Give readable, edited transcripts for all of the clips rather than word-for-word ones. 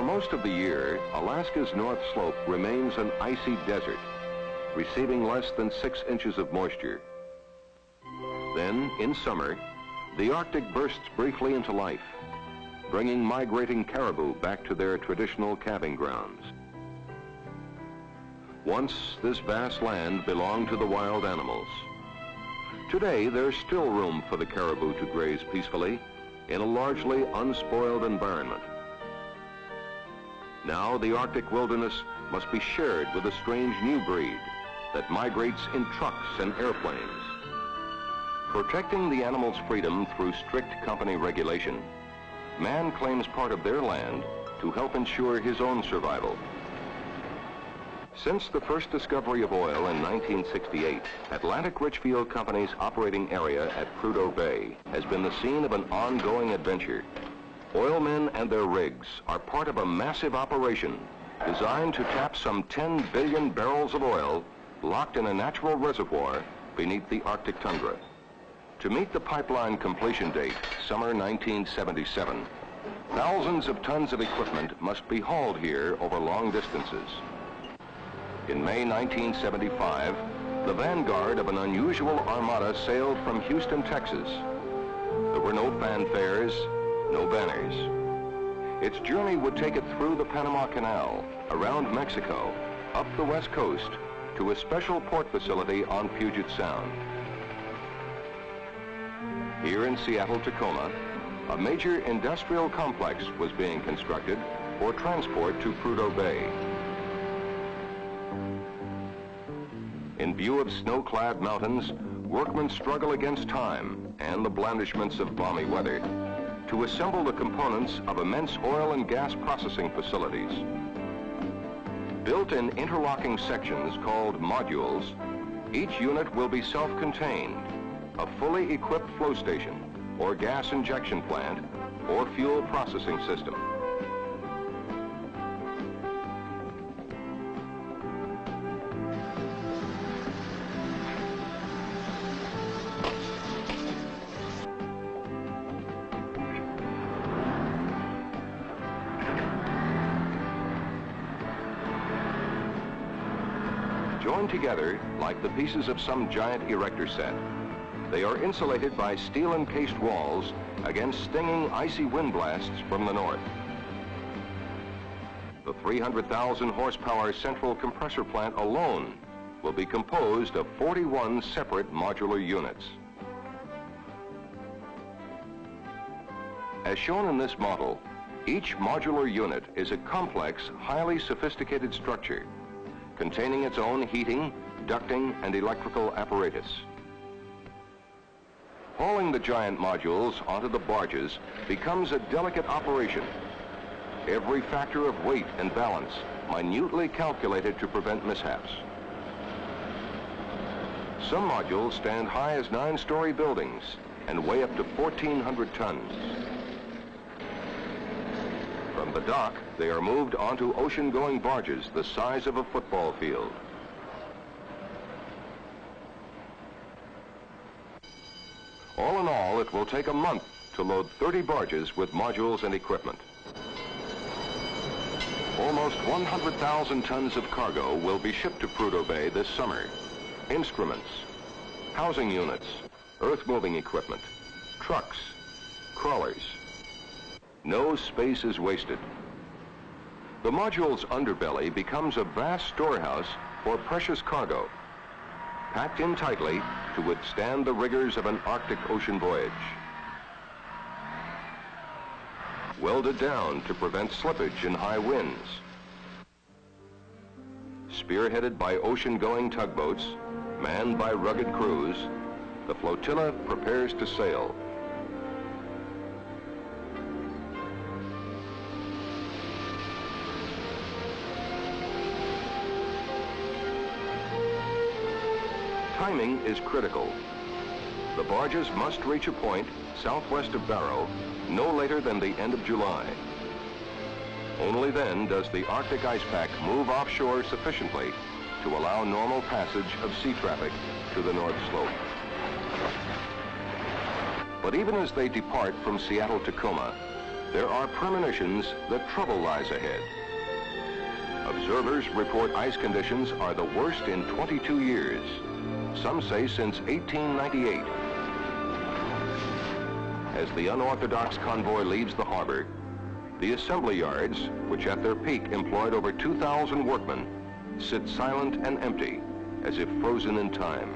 most of the year, Alaska's North Slope remains an icy desert, receiving less than 6 inches of moisture. Then, in summer, the Arctic bursts briefly into life, bringing migrating caribou back to their traditional calving grounds. Once, this vast land belonged to the wild animals. Today, there's still room for the caribou to graze peacefully in a largely unspoiled environment. Now, the Arctic wilderness must be shared with a strange new breed that migrates in trucks and airplanes. Protecting the animals' freedom through strict company regulation, man claims part of their land to help ensure his own survival. Since the first discovery of oil in 1968, Atlantic Richfield Company's operating area at Prudhoe Bay has been the scene of an ongoing adventure. Oilmen and their rigs are part of a massive operation designed to tap some 10 billion barrels of oil locked in a natural reservoir beneath the Arctic tundra. To meet the pipeline completion date, summer 1977, thousands of tons of equipment must be hauled here over long distances. In May 1975, the vanguard of an unusual armada sailed from Houston, Texas. There were no fanfares, no banners. Its journey would take it through the Panama Canal, around Mexico, up the west coast, to a special port facility on Puget Sound. Here in Seattle-Tacoma, a major industrial complex was being constructed for transport to Prudhoe Bay. In view of snow-clad mountains, workmen struggle against time and the blandishments of balmy weather to assemble the components of immense oil and gas processing facilities. Built in interlocking sections called modules, each unit will be self-contained, a fully equipped flow station, or gas injection plant, or fuel processing system. Joined together like the pieces of some giant erector set, they are insulated by steel-encased walls against stinging icy wind blasts from the north. The 300,000 horsepower central compressor plant alone will be composed of 41 separate modular units. As shown in this model, each modular unit is a complex, highly sophisticated structure containing its own heating, ducting, and electrical apparatus. Hauling the giant modules onto the barges becomes a delicate operation. Every factor of weight and balance minutely calculated to prevent mishaps. Some modules stand high as 9-story buildings and weigh up to 1,400 tons. From the dock, they are moved onto ocean-going barges the size of a football field. All in all, it will take a month to load 30 barges with modules and equipment. Almost 100,000 tons of cargo will be shipped to Prudhoe Bay this summer. Instruments, housing units, earth-moving equipment, trucks, crawlers. No space is wasted. The module's underbelly becomes a vast storehouse for precious cargo, packed in tightly to withstand the rigors of an Arctic Ocean voyage. Welded down to prevent slippage in high winds. Spearheaded by ocean-going tugboats, manned by rugged crews, the flotilla prepares to sail. Timing is critical. The barges must reach a point southwest of Barrow no later than the end of July. Only then does the Arctic ice pack move offshore sufficiently to allow normal passage of sea traffic to the North Slope. But even as they depart from Seattle-Tacoma, there are premonitions that trouble lies ahead. Observers report ice conditions are the worst in 22 years. Some say since 1898. As the unorthodox convoy leaves the harbor, the assembly yards, which at their peak employed over 2,000 workmen, sit silent and empty, as if frozen in time.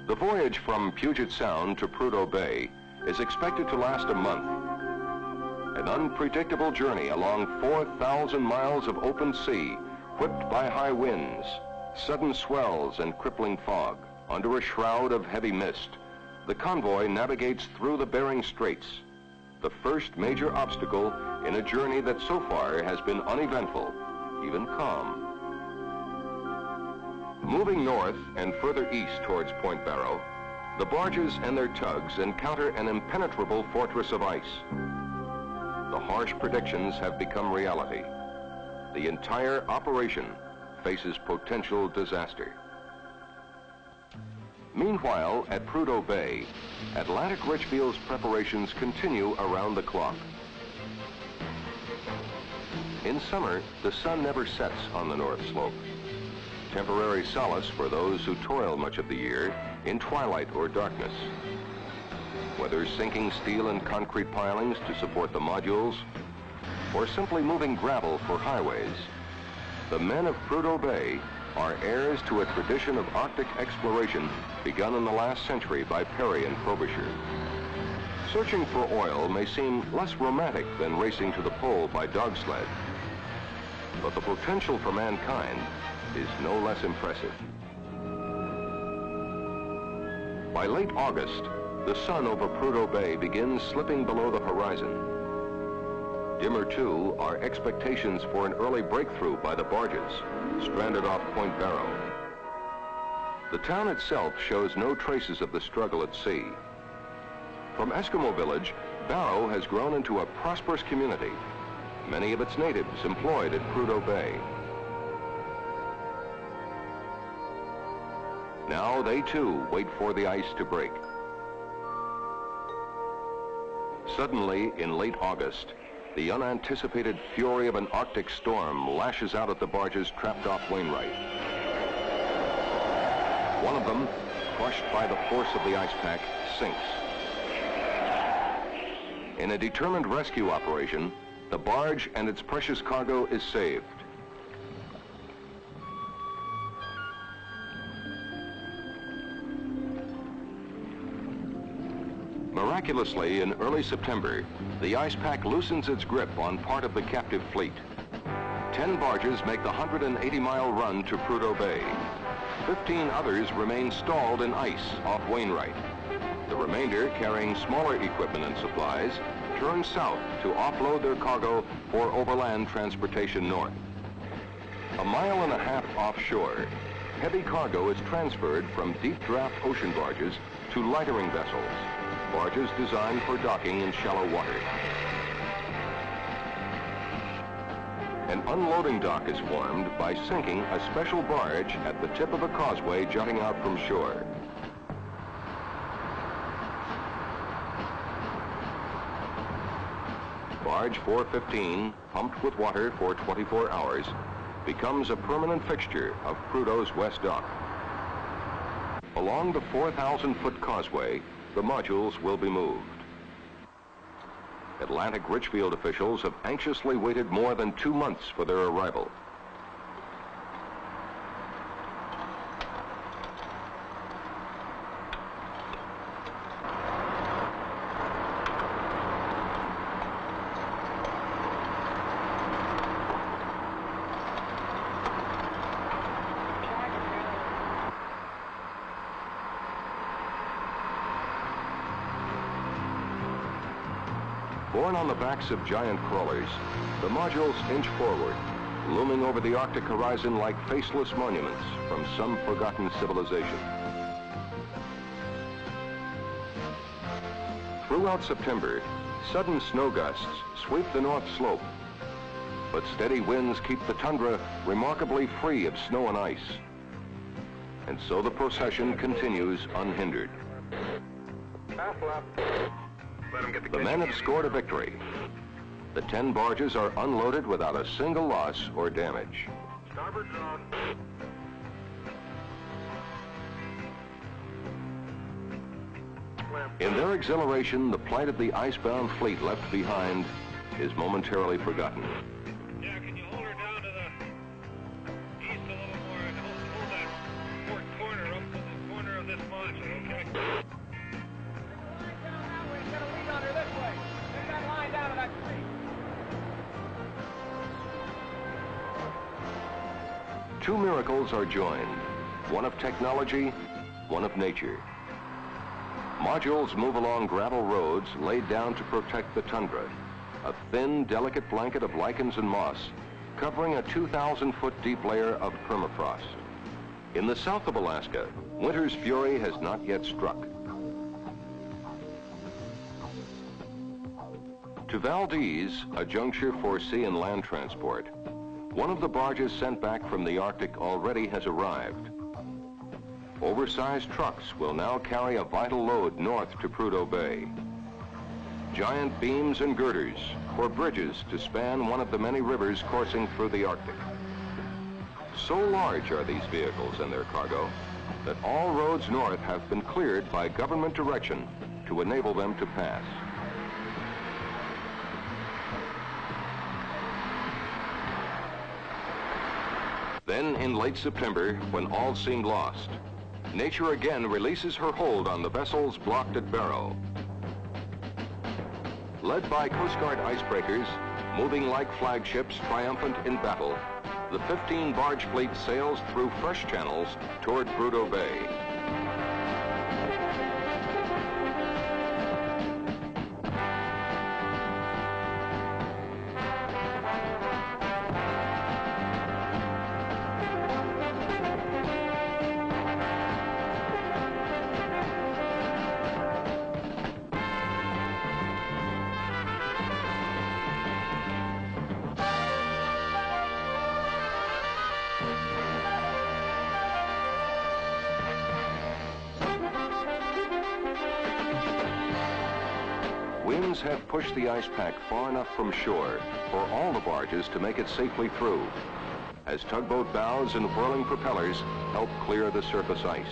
The voyage from Puget Sound to Prudhoe Bay is expected to last a month. An unpredictable journey along 4,000 miles of open sea, whipped by high winds, sudden swells and crippling fog. Under a shroud of heavy mist, the convoy navigates through the Bering Straits, the first major obstacle in a journey that so far has been uneventful, even calm. Moving north and further east towards Point Barrow, the barges and their tugs encounter an impenetrable fortress of ice. The harsh predictions have become reality. The entire operation faces potential disaster. Meanwhile, at Prudhoe Bay, Atlantic Richfield's preparations continue around the clock. In summer, the sun never sets on the North Slope. Temporary solace for those who toil much of the year in twilight or darkness. Whether sinking steel and concrete pilings to support the modules, or simply moving gravel for highways, the men of Prudhoe Bay are heirs to a tradition of Arctic exploration begun in the last century by Perry and Frobisher. Searching for oil may seem less romantic than racing to the pole by dog sled, but the potential for mankind is no less impressive. By late August, the sun over Prudhoe Bay begins slipping below the horizon. Dimmer, too, are expectations for an early breakthrough by the barges, stranded off Point Barrow. The town itself shows no traces of the struggle at sea. From Eskimo Village, Barrow has grown into a prosperous community, many of its natives employed at Prudhoe Bay. Now they too wait for the ice to break. Suddenly, in late August, the unanticipated fury of an Arctic storm lashes out at the barges trapped off Wainwright. One of them, crushed by the force of the ice pack, sinks. In a determined rescue operation, the barge and its precious cargo is saved. Miraculously, in early September, the ice pack loosens its grip on part of the captive fleet. 10 barges make the 180-mile run to Prudhoe Bay. 15 others remain stalled in ice off Wainwright. The remainder, carrying smaller equipment and supplies, turn south to offload their cargo for overland transportation north. A mile and a half offshore, heavy cargo is transferred from deep draft ocean barges to lightering vessels, barges designed for docking in shallow water. An unloading dock is formed by sinking a special barge at the tip of a causeway jutting out from shore. Barge 415, pumped with water for 24 hours, becomes a permanent fixture of Prudhoe's West Dock. Along the 4,000-foot causeway, the modules will be moved. Atlantic Richfield officials have anxiously waited more than 2 months for their arrival. Borne on the backs of giant crawlers, the modules inch forward, looming over the Arctic horizon like faceless monuments from some forgotten civilization. Throughout September, sudden snow gusts sweep the North Slope. but steady winds keep the tundra remarkably free of snow and ice. And so the procession continues unhindered. The men have scored a victory. The 10 barges are unloaded without a single loss or damage. Starboard drawn. In their exhilaration, the plight of the icebound fleet left behind is momentarily forgotten. Yeah, can you hold her down to the east a little more and hold that port corner up to the corner of this module, okay? Get a lead on her this way. Get that line down to that tree. 2 miracles are joined, one of technology, one of nature. Modules move along gravel roads laid down to protect the tundra, a thin, delicate blanket of lichens and moss covering a 2,000-foot deep layer of permafrost. In the south of Alaska, winter's fury has not yet struck. To Valdez, a juncture for sea and land transport, one of the barges sent back from the Arctic already has arrived. Oversized trucks will now carry a vital load north to Prudhoe Bay. Giant beams and girders for bridges to span one of the many rivers coursing through the Arctic. So large are these vehicles and their cargo that all roads north have been cleared by government direction to enable them to pass. Then in late September, when all seemed lost, nature again releases her hold on the vessels blocked at Barrow. Led by Coast Guard icebreakers, moving like flagships triumphant in battle, the 15-barge fleet sails through fresh channels toward Prudhoe Bay. Winds have pushed the ice pack far enough from shore for all the barges to make it safely through, as tugboat bows and whirling propellers help clear the surface ice.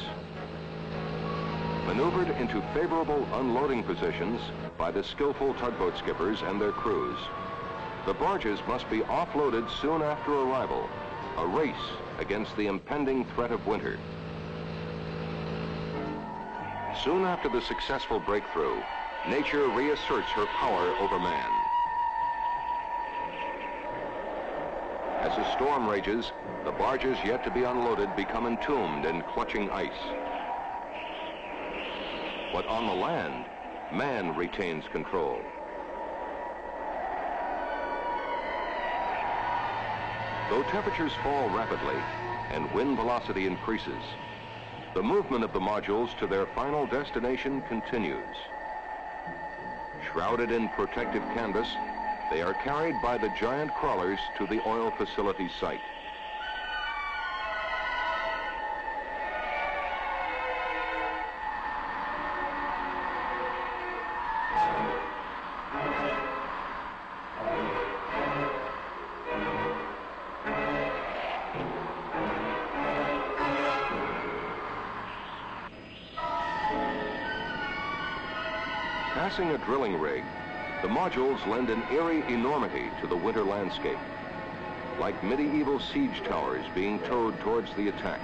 Maneuvered into favorable unloading positions by the skillful tugboat skippers and their crews, the barges must be offloaded soon after arrival, a race against the impending threat of winter. Soon after the successful breakthrough, nature reasserts her power over man. As a storm rages, the barges yet to be unloaded become entombed in clutching ice. But on the land, man retains control. Though temperatures fall rapidly and wind velocity increases, the movement of the modules to their final destination continues. Shrouded in protective canvas, they are carried by the giant crawlers to the oil facility site. Passing a drilling rig, the modules lend an eerie enormity to the winter landscape, like medieval siege towers being towed towards the attack.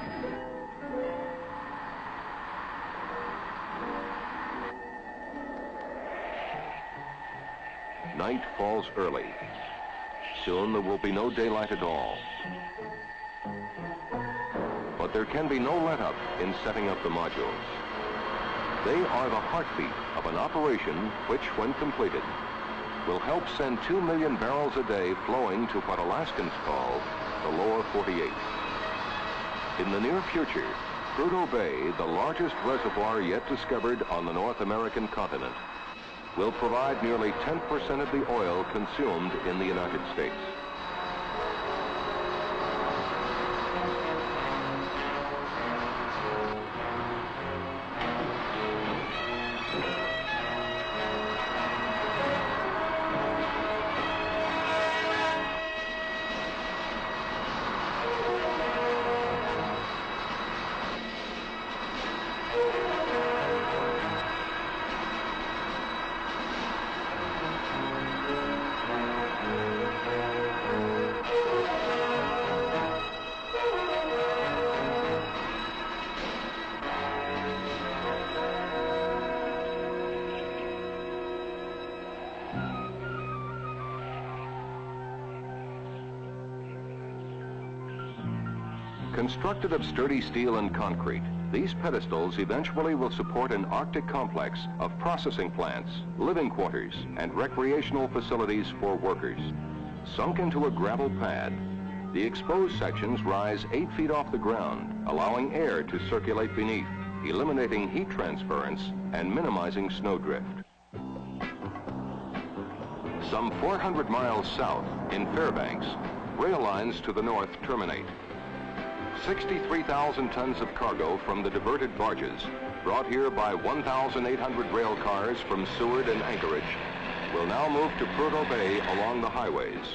Night falls early. Soon there will be no daylight at all. But there can be no let-up in setting up the modules. They are the heartbeat of an operation which, when completed, will help send 2 million barrels a day flowing to what Alaskans call the lower 48. In the near future, Prudhoe Bay, the largest reservoir yet discovered on the North American continent, will provide nearly 10% of the oil consumed in the United States. Constructed of sturdy steel and concrete, these pedestals eventually will support an Arctic complex of processing plants, living quarters, and recreational facilities for workers. Sunk into a gravel pad, the exposed sections rise 8 feet off the ground, allowing air to circulate beneath, eliminating heat transference and minimizing snowdrift. Some 400 miles south, in Fairbanks, rail lines to the north terminate. 63,000 tons of cargo from the diverted barges, brought here by 1,800 rail cars from Seward and Anchorage, will now move to Prudhoe Bay along the highways.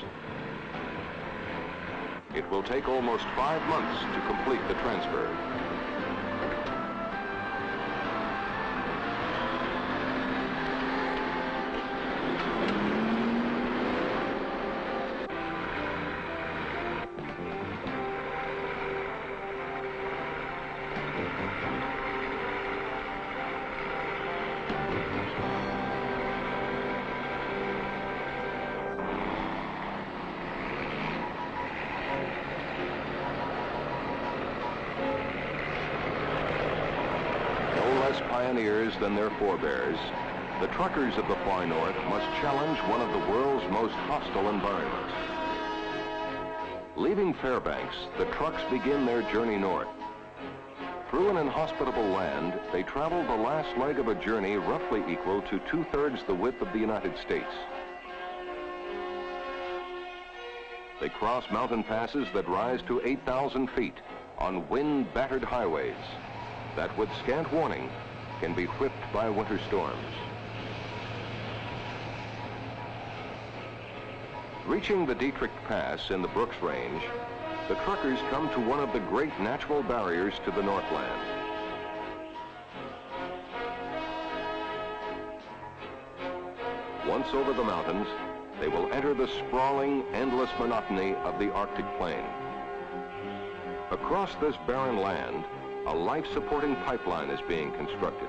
It will take almost 5 months to complete the transfer. Pioneers than their forebears, the truckers of the far north must challenge one of the world's most hostile environments. Leaving Fairbanks, the trucks begin their journey north. Through an inhospitable land, they travel the last leg of a journey roughly equal to 2/3 the width of the United States. They cross mountain passes that rise to 8,000 feet on wind-battered highways that, with scant warning, can be whipped by winter storms. Reaching the Dietrich Pass in the Brooks Range, the truckers come to one of the great natural barriers to the Northland. Once over the mountains, they will enter the sprawling, endless monotony of the Arctic plain. Across this barren land, a life-supporting pipeline is being constructed.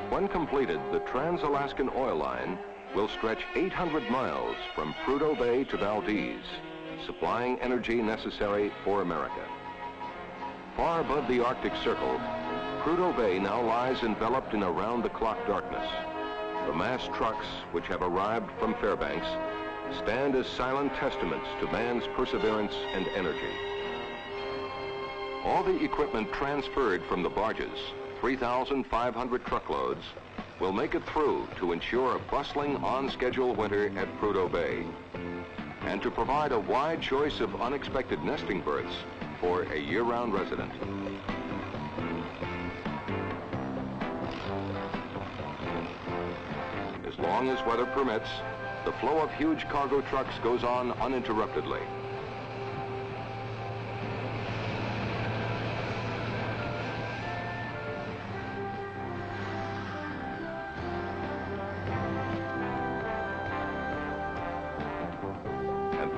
When completed, the Trans-Alaskan Oil Line will stretch 800 miles from Prudhoe Bay to Valdez, supplying energy necessary for America. Far above the Arctic Circle, Prudhoe Bay now lies enveloped in around-the-clock darkness. The massed trucks, which have arrived from Fairbanks, stand as silent testaments to man's perseverance and energy. All the equipment transferred from the barges, 3,500 truckloads, will make it through to ensure a bustling on-schedule winter at Prudhoe Bay and to provide a wide choice of unexpected nesting berths for a year-round resident. As long as weather permits, the flow of huge cargo trucks goes on uninterruptedly.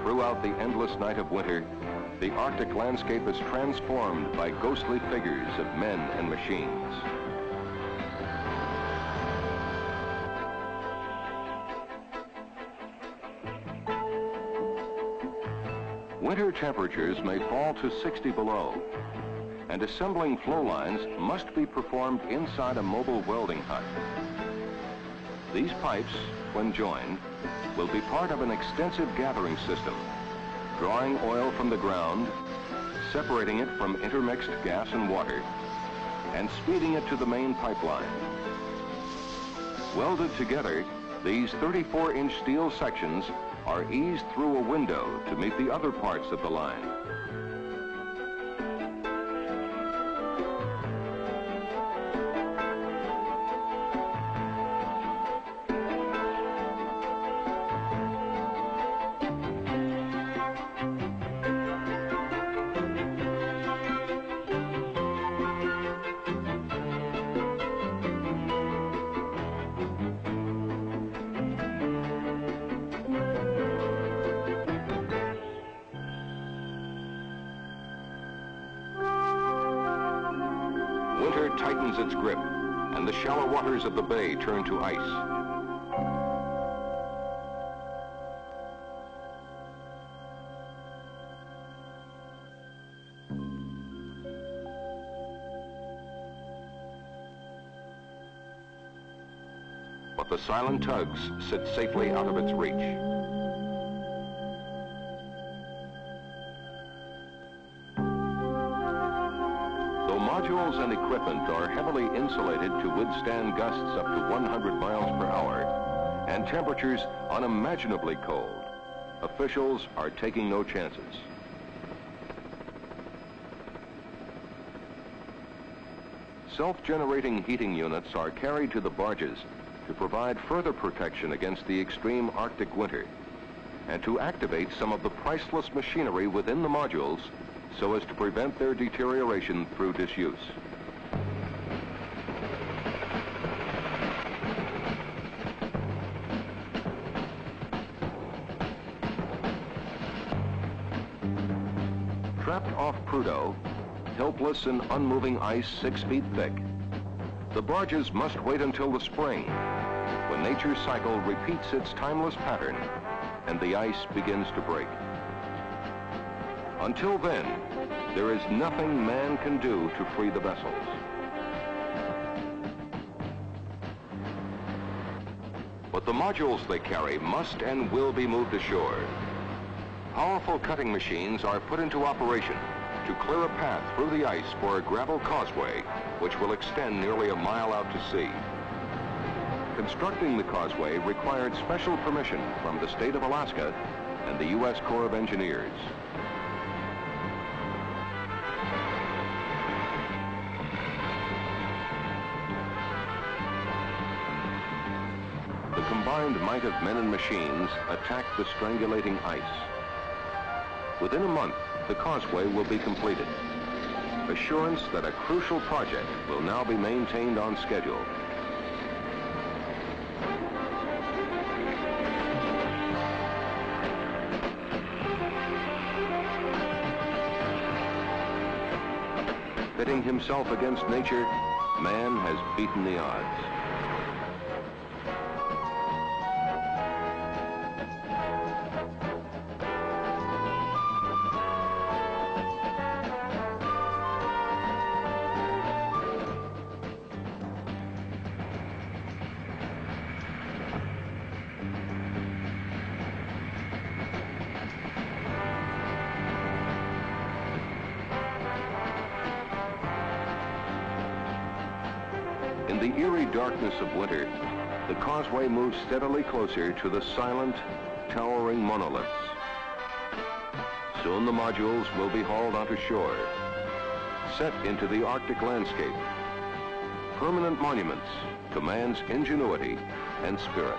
Throughout the endless night of winter, the Arctic landscape is transformed by ghostly figures of men and machines. Winter temperatures may fall to 60 below, and assembling flow lines must be performed inside a mobile welding hut. These pipes, when joined, will be part of an extensive gathering system, drawing oil from the ground, separating it from intermixed gas and water, and speeding it to the main pipeline. Welded together, these 34-inch steel sections are eased through a window to meet the other parts of the line. Winter tightens its grip, and the shallow waters of the bay turn to ice. the silent tugs sit safely out of its reach. Though modules and equipment are heavily insulated to withstand gusts up to 100 miles per hour and temperatures unimaginably cold, officials are taking no chances. Self-generating heating units are carried to the barges to provide further protection against the extreme Arctic winter and to activate some of the priceless machinery within the modules so as to prevent their deterioration through disuse. Trapped off Prudhoe, helpless in unmoving ice 6 feet thick, the barges must wait until the spring, when nature's cycle repeats its timeless pattern and the ice begins to break. Until then, there is nothing man can do to free the vessels. But the modules they carry must and will be moved ashore. Powerful cutting machines are put into operation to clear a path through the ice for a gravel causeway, which will extend nearly a mile out to sea. Constructing the causeway required special permission from the state of Alaska and the U.S. Corps of Engineers. The combined might of men and machines attacked the strangulating ice. Within a month, the causeway will be completed. Assurance that a crucial project will now be maintained on schedule. Pitting himself against nature, man has beaten the odds. In the eerie darkness of winter, the causeway moves steadily closer to the silent, towering monoliths. Soon the modules will be hauled onto shore, set into the Arctic landscape, permanent monuments to man's ingenuity and spirit.